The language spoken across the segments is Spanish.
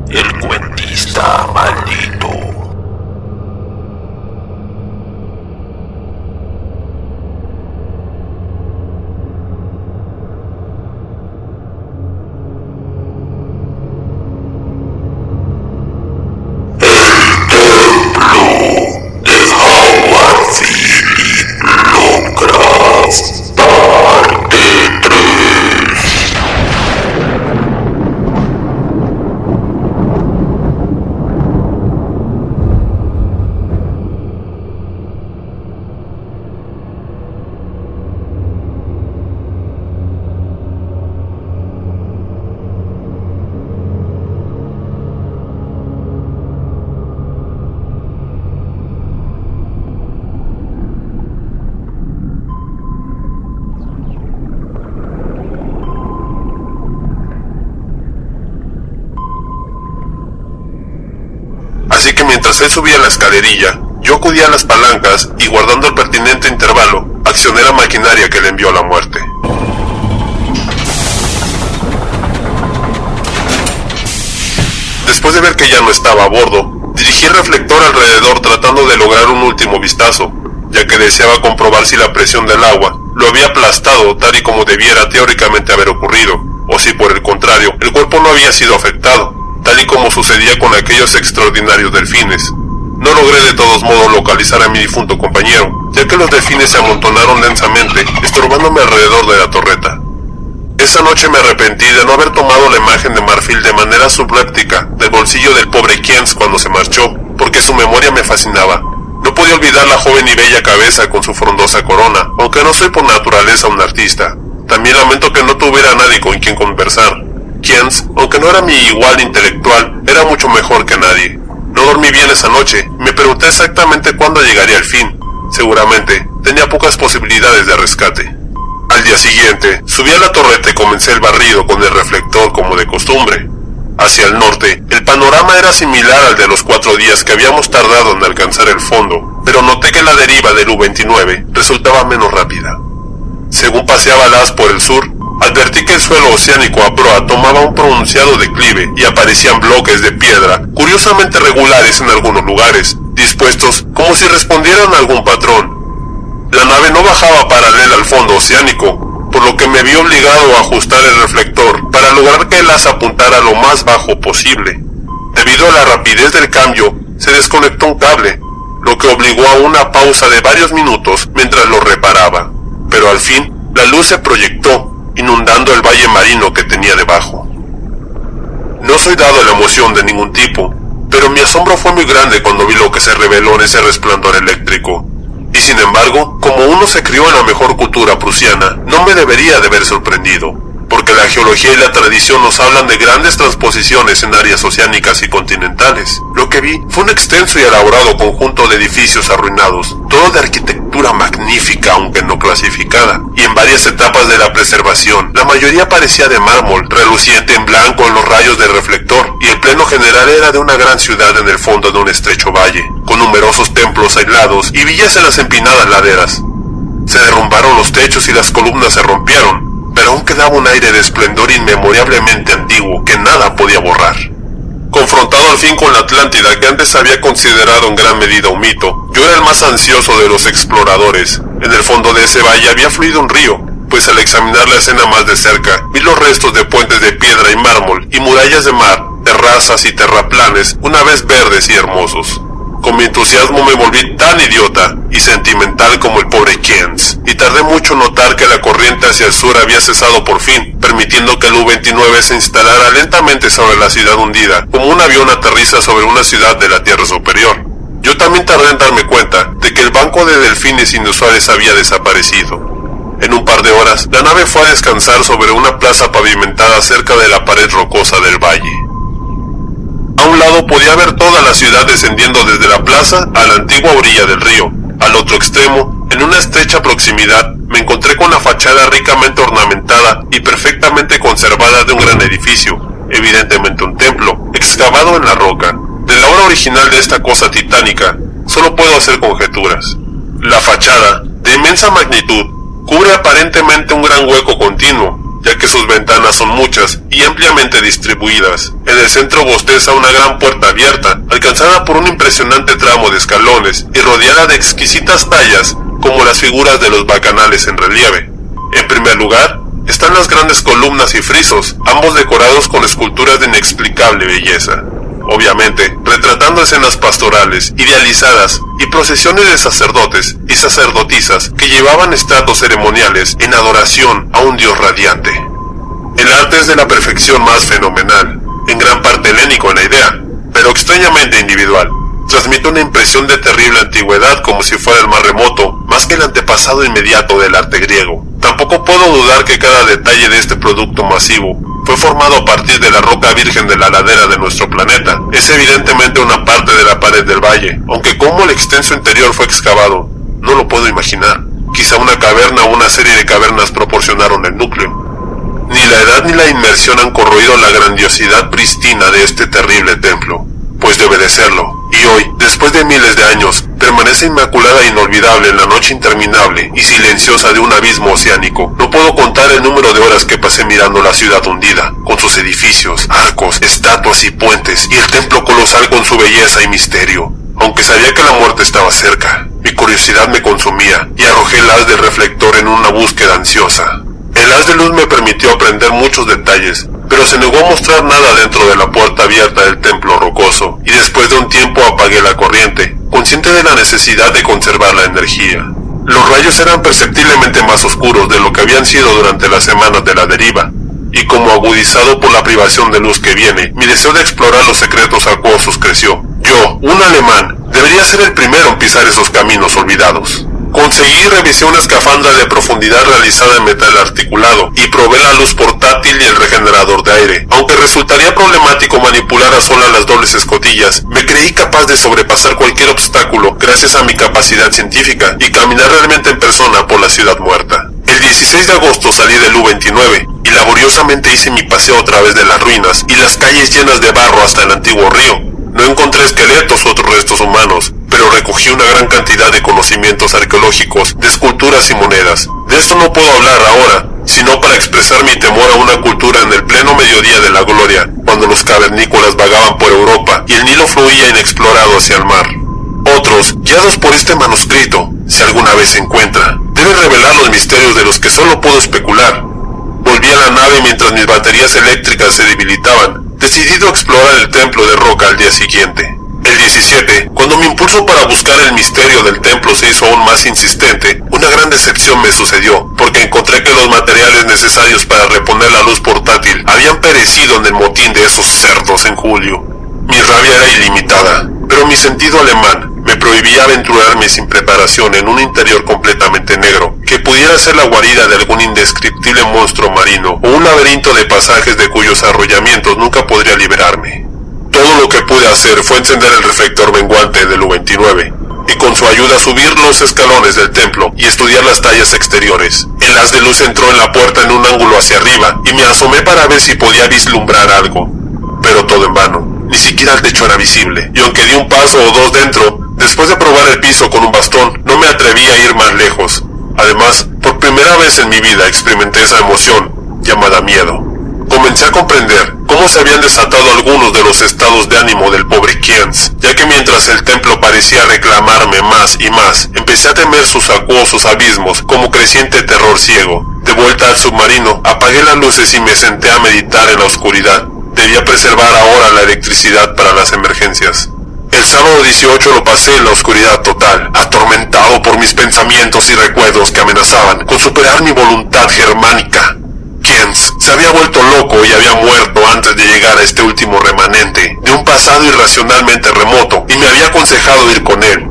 el cuentista maldito. Así que mientras él subía la escalerilla, yo acudí a las palancas y, guardando el pertinente intervalo, accioné la maquinaria que le envió a la muerte. Después de ver que ya no estaba a bordo, dirigí el reflector alrededor tratando de lograr un último vistazo, ya que deseaba comprobar si la presión del agua lo había aplastado tal y como debiera teóricamente haber ocurrido, o si por el contrario el cuerpo no había sido afectado, tal y como sucedía con aquellos extraordinarios delfines. No logré de todos modos localizar a mi difunto compañero, ya que los delfines se amontonaron densamente, estorbándome alrededor de la torreta. Esa noche me arrepentí de no haber tomado la imagen de marfil de manera subréptica del bolsillo del pobre Kienz cuando se marchó, porque su memoria me fascinaba. No podía olvidar la joven y bella cabeza con su frondosa corona, aunque no soy por naturaleza un artista. También lamento que no tuviera a nadie con quien conversar. Kienz, aunque no era mi igual intelectual, era mucho mejor que nadie. No dormí bien esa noche, me pregunté exactamente cuándo llegaría el fin. Seguramente tenía pocas posibilidades de rescate. Al día siguiente, subí a la torreta y comencé el barrido con el reflector como de costumbre. Hacia el norte, el panorama era similar al de los 4 días que habíamos tardado en alcanzar el fondo, pero noté que la deriva del U-29 resultaba menos rápida. Según paseaba el haz por el sur, advertí que el suelo oceánico a proa tomaba un pronunciado declive y aparecían bloques de piedra, curiosamente regulares en algunos lugares, dispuestos como si respondieran a algún patrón. La nave no bajaba paralela al fondo oceánico, por lo que me vi obligado a ajustar el reflector para lograr que el haz apuntara lo más bajo posible. Debido a la rapidez del cambio, se desconectó un cable, lo que obligó a una pausa de varios minutos mientras lo reparaba. Pero al fin, la luz se proyectó, inundando el valle marino que tenía debajo. No soy dado a la emoción de ningún tipo, pero mi asombro fue muy grande cuando vi lo que se reveló en ese resplandor eléctrico. Y sin embargo, como uno se crió en la mejor cultura prusiana, no me debería de haber sorprendido, porque la geología y la tradición nos hablan de grandes transposiciones en áreas oceánicas y continentales. Lo que vi fue un extenso y elaborado conjunto de edificios arruinados, todo de arquitectura magnífica aunque no clasificada, y en varias etapas de la preservación. La mayoría parecía de mármol, reluciente en blanco en los rayos del reflector, y el plano general era de una gran ciudad en el fondo de un estrecho valle, con numerosos templos aislados y villas en las empinadas laderas. Se derrumbaron los techos y las columnas se rompieron, pero aún quedaba un aire de esplendor inmemoriablemente antiguo que nada podía borrar. Confrontado al fin con la Atlántida que antes había considerado en gran medida un mito, yo era el más ansioso de los exploradores. En el fondo de ese valle había fluido un río, pues al examinar la escena más de cerca, vi los restos de puentes de piedra y mármol y murallas de mar, terrazas y terraplanes, una vez verdes y hermosos. Con mi entusiasmo me volví tan idiota y sentimental como el pobre Kienz, y tardé mucho en notar que la corriente hacia el sur había cesado por fin, permitiendo que el U-29 se instalara lentamente sobre la ciudad hundida, como un avión aterriza sobre una ciudad de la tierra superior. Yo también tardé en darme cuenta de que el banco de delfines inusuales había desaparecido. En un par de horas, la nave fue a descansar sobre una plaza pavimentada cerca de la pared rocosa del valle. A un lado podía ver toda la ciudad descendiendo desde la plaza a la antigua orilla del río. Al otro extremo, en una estrecha proximidad, me encontré con la fachada ricamente ornamentada y perfectamente conservada de un gran edificio, evidentemente un templo, excavado en la roca. De la obra original de esta cosa titánica, solo puedo hacer conjeturas. La fachada, de inmensa magnitud, cubre aparentemente un gran hueco continuo, ya que sus ventanas son muchas y ampliamente distribuidas. En el centro bosteza una gran puerta abierta, alcanzada por un impresionante tramo de escalones y rodeada de exquisitas tallas como las figuras de los bacanales en relieve. En primer lugar, están las grandes columnas y frisos, ambos decorados con esculturas de inexplicable belleza. Obviamente, retratando escenas pastorales, idealizadas y procesiones de sacerdotes y sacerdotisas que llevaban estratos ceremoniales en adoración a un dios radiante. El arte es de la perfección más fenomenal, en gran parte helénico en la idea, pero extrañamente individual. Transmite una impresión de terrible antigüedad como si fuera el más remoto, más que el antepasado inmediato del arte griego. Tampoco puedo dudar que cada detalle de este producto masivo fue formado a partir de la roca virgen de la ladera de nuestro planeta. Es evidentemente una parte de la pared del valle, aunque cómo el extenso interior fue excavado, no lo puedo imaginar. Quizá una caverna o una serie de cavernas proporcionaron el núcleo. Ni la edad ni la inmersión han corroído la grandiosidad pristina de este terrible templo, pues debe de serlo. Y hoy, después de miles de años, permanece inmaculada e inolvidable en la noche interminable y silenciosa de un abismo oceánico. No puedo contar el número de horas que pasé mirando la ciudad hundida, con sus edificios, arcos, estatuas y puentes, y el templo colosal con su belleza y misterio. Aunque sabía que la muerte estaba cerca, mi curiosidad me consumía, y arrojé el haz del reflector en una búsqueda ansiosa. El haz de luz me permitió aprender muchos detalles, pero se negó a mostrar nada dentro de la puerta abierta del templo rocoso, y después de un tiempo apagué la corriente, consciente de la necesidad de conservar la energía. Los rayos eran perceptiblemente más oscuros de lo que habían sido durante las semanas de la deriva, y como agudizado por la privación de luz que viene, mi deseo de explorar los secretos acuosos creció. Yo, un alemán, debería ser el primero en pisar esos caminos olvidados. Conseguí y revisé una escafandra de profundidad realizada en metal articulado y probé la luz portátil y el regenerador de aire. Aunque resultaría problemático manipular a solas las dobles escotillas, me creí capaz de sobrepasar cualquier obstáculo gracias a mi capacidad científica y caminar realmente en persona por la ciudad muerta. El 16 de agosto salí del U-29 y laboriosamente hice mi paseo a través de las ruinas y las calles llenas de barro hasta el antiguo río. No encontré esqueletos u otros restos humanos, pero recogí una gran cantidad de conocimientos arqueológicos, de esculturas y monedas. De esto no puedo hablar ahora, sino para expresar mi temor a una cultura en el pleno mediodía de la gloria, cuando los cavernícolas vagaban por Europa y el Nilo fluía inexplorado hacia el mar. Otros, guiados por este manuscrito, si alguna vez se encuentra, deben revelar los misterios de los que solo puedo especular. Volví a la nave mientras mis baterías eléctricas se debilitaban, decidido a explorar el templo de roca al día siguiente. El 17, cuando mi impulso para buscar el misterio del templo se hizo aún más insistente, una gran decepción me sucedió, porque encontré que los materiales necesarios para reponer la luz portátil habían perecido en el motín de esos cerdos en julio. Mi rabia era ilimitada, pero mi sentido alemán me prohibía aventurarme sin preparación en un interior completamente negro, que pudiera ser la guarida de algún indescriptible monstruo marino o un laberinto de pasajes de cuyos arrollamientos nunca podría liberarme. Todo lo que pude hacer fue encender el reflector menguante del U-29 y con su ayuda subir los escalones del templo y estudiar las tallas exteriores. El haz de luz entró en la puerta en un ángulo hacia arriba y me asomé para ver si podía vislumbrar algo, pero todo en vano. Ni siquiera el techo era visible, y aunque di un paso o dos dentro, después de probar el piso con un bastón, no me atreví a ir más lejos. Además, por primera vez en mi vida experimenté esa emoción llamada miedo. Comencé a comprender cómo se habían desatado algunos de los estados de ánimo del pobre Kienz, ya que mientras el templo parecía reclamarme más y más, empecé a temer sus acuosos abismos como creciente terror ciego. De vuelta al submarino, apagué las luces y me senté a meditar en la oscuridad. Debía preservar ahora la electricidad para las emergencias. El sábado 18 lo pasé en la oscuridad total, atormentado por mis pensamientos y recuerdos que amenazaban con superar mi voluntad germánica. Kienz se había vuelto loco y había muerto antes de llegar a este último remanente de un pasado irracionalmente remoto, y me había aconsejado ir con él.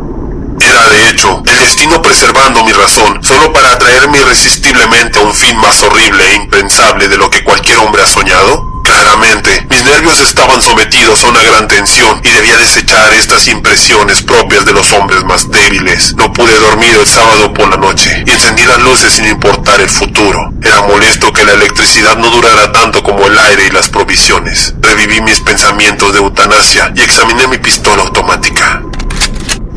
Era de hecho el destino preservando mi razón, solo para atraerme irresistiblemente a un fin más horrible e impensable de lo que cualquier hombre ha soñado. Claramente, mis nervios estaban sometidos a una gran tensión y debía desechar estas impresiones propias de los hombres más débiles. No pude dormir el sábado por la noche y encendí las luces sin importar el futuro. Era molesto que la electricidad no durara tanto como el aire y las provisiones. Reviví mis pensamientos de eutanasia y examiné mi pistola automática.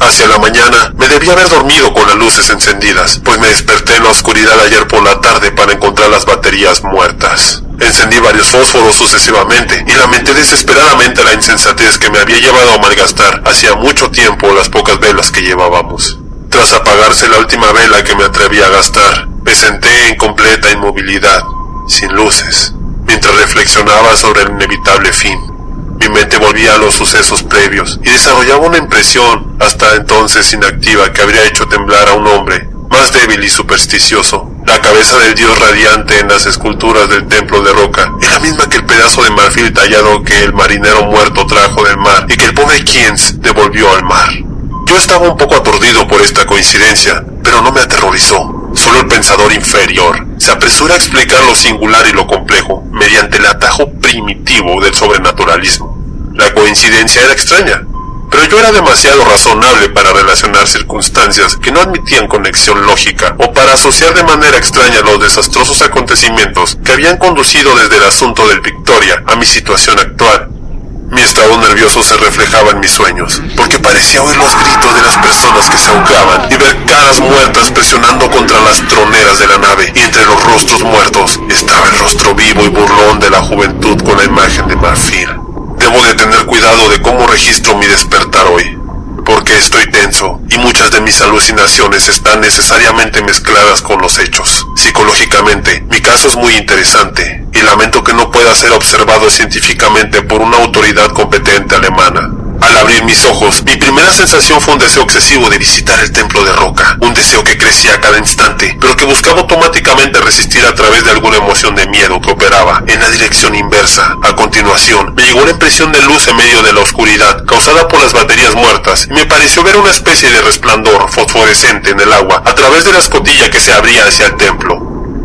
Hacia la mañana me debía haber dormido con las luces encendidas, pues me desperté en la oscuridad ayer por la tarde para encontrar las baterías muertas. Encendí varios fósforos sucesivamente y lamenté desesperadamente la insensatez que me había llevado a malgastar hacía mucho tiempo las pocas velas que llevábamos. Tras apagarse la última vela que me atreví a gastar, me senté en completa inmovilidad, sin luces, mientras reflexionaba sobre el inevitable fin. Mi mente volvía a los sucesos previos y desarrollaba una impresión hasta entonces inactiva que habría hecho temblar a un hombre más débil y supersticioso. La cabeza del dios radiante en las esculturas del templo de roca es la misma que el pedazo de marfil tallado que el marinero muerto trajo del mar y que el pobre Kienz devolvió al mar. Yo estaba un poco aturdido por esta coincidencia, pero no me aterrorizó. Solo el pensador inferior se apresura a explicar lo singular y lo complejo mediante el atajo primitivo del sobrenaturalismo. La coincidencia era extraña, pero yo era demasiado razonable para relacionar circunstancias que no admitían conexión lógica o para asociar de manera extraña los desastrosos acontecimientos que habían conducido desde el asunto del Victoria a mi situación actual. Mi estado nervioso se reflejaba en mis sueños, porque parecía oír los gritos de las personas que se ahogaban y ver caras muertas presionando contra las troneras de la nave, y entre los rostros muertos estaba el rostro vivo y burlón de la juventud con la imagen de marfil. Debo de tener cuidado de cómo registro mi despertar hoy, porque estoy tenso y muchas de mis alucinaciones están necesariamente mezcladas con los hechos. Psicológicamente, mi caso es muy interesante y lamento que no pueda ser observado científicamente por una autoridad competente alemana. Al abrir mis ojos, mi primera sensación fue un deseo excesivo de visitar el templo de roca, un deseo que crecía a cada instante, pero que buscaba automáticamente resistir a través de alguna emoción de miedo que operaba en la dirección inversa. A continuación, me llegó la impresión de luz en medio de la oscuridad, causada por las baterías muertas, y me pareció ver una especie de resplandor fosforescente en el agua, a través de la escotilla que se abría hacia el templo.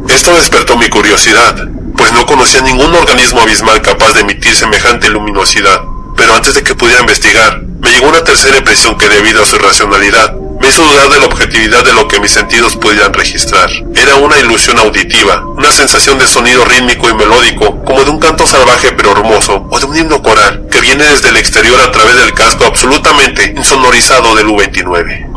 Esto despertó mi curiosidad, pues no conocía ningún organismo abismal capaz de emitir semejante luminosidad. Pero antes de que pudiera investigar, me llegó una tercera impresión que, debido a su irracionalidad, me hizo dudar de la objetividad de lo que mis sentidos pudieran registrar. Era una ilusión auditiva, una sensación de sonido rítmico y melódico, como de un canto salvaje pero hermoso, o de un himno coral, que viene desde el exterior a través del casco absolutamente insonorizado del U-29.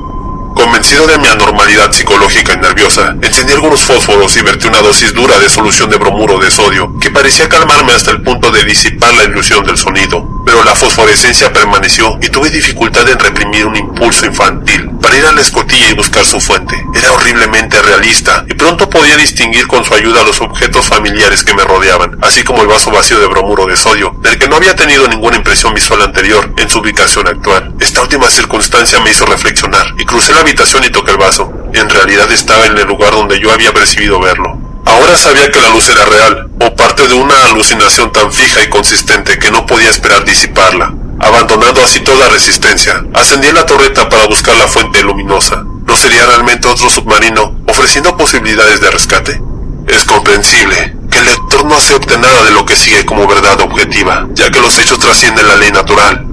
Convencido de mi anormalidad psicológica y nerviosa, encendí algunos fósforos y vertí una dosis dura de solución de bromuro de sodio, que parecía calmarme hasta el punto de disipar la ilusión del sonido. Pero la fosforescencia permaneció y tuve dificultad en reprimir un impulso infantil para ir a la escotilla y buscar su fuente. Era horriblemente realista y pronto podía distinguir con su ayuda los objetos familiares que me rodeaban, así como el vaso vacío de bromuro de sodio, del que no había tenido ninguna impresión visual anterior en su ubicación actual. Esta última circunstancia me hizo reflexionar y crucé la habitación y toqué el vaso. En realidad estaba en el lugar donde yo había percibido verlo. Ahora sabía que la luz era real, o parte de una alucinación tan fija y consistente que no podía esperar disiparla. Abandonando así toda resistencia, ascendí a la torreta para buscar la fuente luminosa. ¿No sería realmente otro submarino ofreciendo posibilidades de rescate? Es comprensible que el lector no acepte nada de lo que sigue como verdad objetiva, ya que los hechos trascienden la ley natural.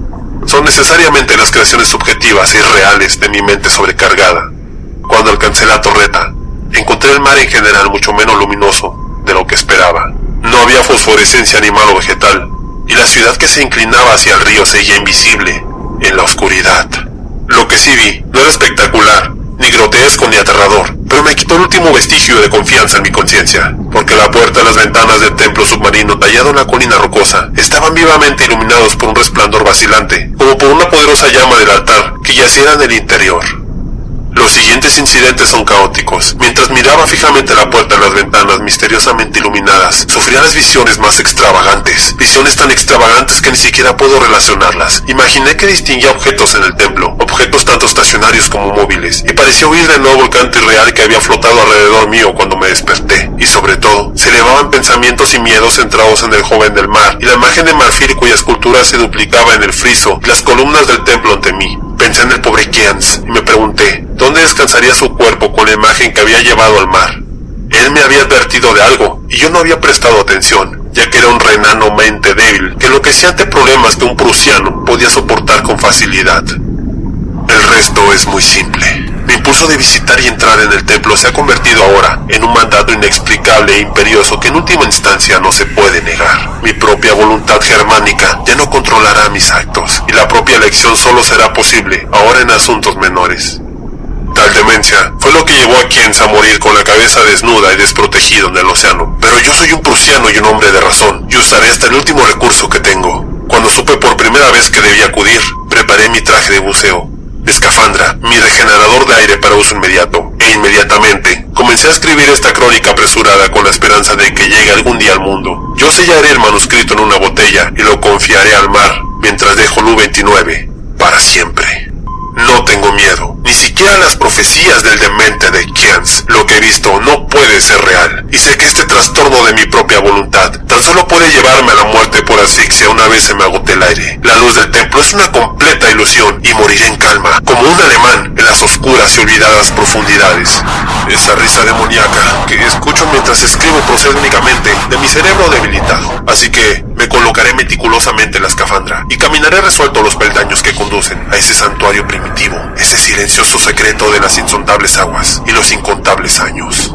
Son necesariamente las creaciones subjetivas y reales de mi mente sobrecargada. Cuando alcancé la torreta, encontré el mar en general mucho menos luminoso de lo que esperaba. No había fosforescencia animal o vegetal, y la ciudad que se inclinaba hacia el río seguía invisible en la oscuridad. Lo que sí vi no era espectacular, ni grotesco ni aterrador, pero me quitó el último vestigio de confianza en mi conciencia, porque la puerta y las ventanas del templo submarino tallado en la colina rocosa estaban vivamente iluminados por un resplandor vacilante, como por una poderosa llama del altar que yacía en el interior. Los siguientes incidentes son caóticos. Mientras miraba fijamente la puerta y las ventanas misteriosamente iluminadas, sufría las visiones más extravagantes. Visiones tan extravagantes que ni siquiera puedo relacionarlas. Imaginé que distinguía objetos en el templo, objetos tanto estacionarios como móviles, y parecía oír de nuevo el canto irreal que había flotado alrededor mío cuando me desperté. Y sobre todo, se elevaban pensamientos y miedos centrados en el joven del mar, y la imagen de marfil cuya escultura se duplicaba en el friso y las columnas del templo ante mí. Pensé en el pobre Kienz y me pregunté, ¿dónde descansaría su cuerpo con la imagen que había llevado al mar? Él me había advertido de algo, y yo no había prestado atención, ya que era un renano mente débil, que enloquecía ante problemas que un prusiano podía soportar con facilidad. El resto es muy simple. Mi impulso impulso de visitar y entrar en el templo se ha convertido ahora en un mandato inexplicable e imperioso que en última instancia no se puede negar. Mi propia voluntad germánica ya no controlará mis actos, y la propia elección solo será posible ahora en asuntos menores. Tal demencia fue lo que llevó a Kienz a morir con la cabeza desnuda y desprotegido en el océano. Pero yo soy un prusiano y un hombre de razón, y usaré hasta el último recurso que tengo. Cuando supe por primera vez que debía acudir, preparé mi traje de buceo, mi escafandra, mi regenerador de aire para uso inmediato, e inmediatamente comencé a escribir esta crónica apresurada con la esperanza de que llegue algún día al mundo. Yo sellaré el manuscrito en una botella y lo confiaré al mar, mientras dejo Lu 29 para siempre. No tengo miedo, ni siquiera las profecías del demente de Kienz. Lo que he visto no puede ser real, y sé que este trastorno de mi propia voluntad tan solo puede llevarme a la muerte por asfixia una vez se me agote el aire. La luz del templo es una completa ilusión, y moriré en calma, como un alemán en las oscuras y olvidadas profundidades. Esa risa demoníaca que escucho mientras escribo procede únicamente de mi cerebro debilitado, así que me colocaré meticulosamente en la escafandra y caminaré resuelto los peldaños que conducen a ese santuario primitivo, ese silencioso secreto de las insondables aguas y los incontables años.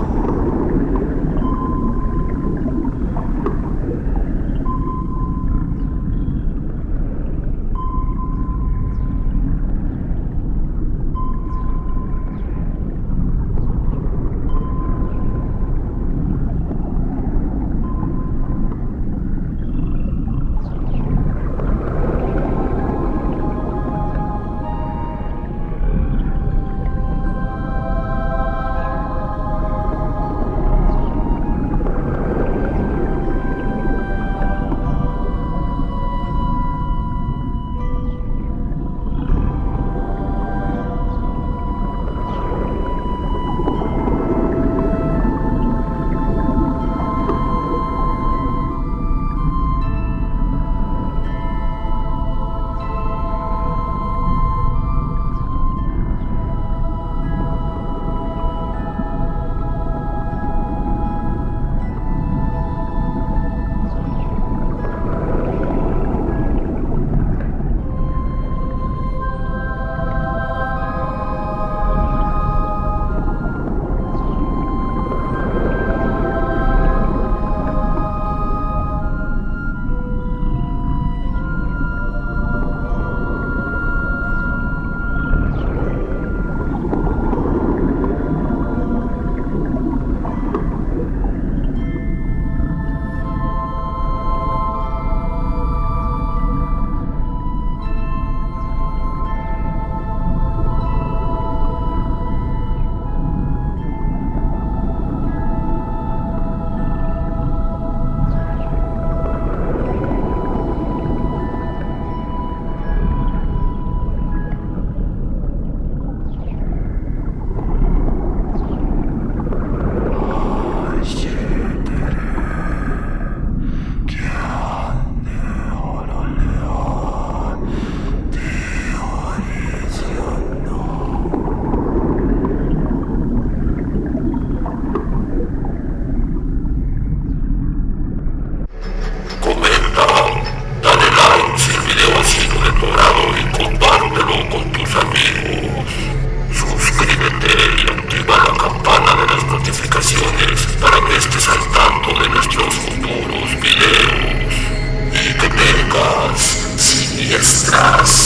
Para que estés al tanto de nuestros futuros videos y que tengas siniestras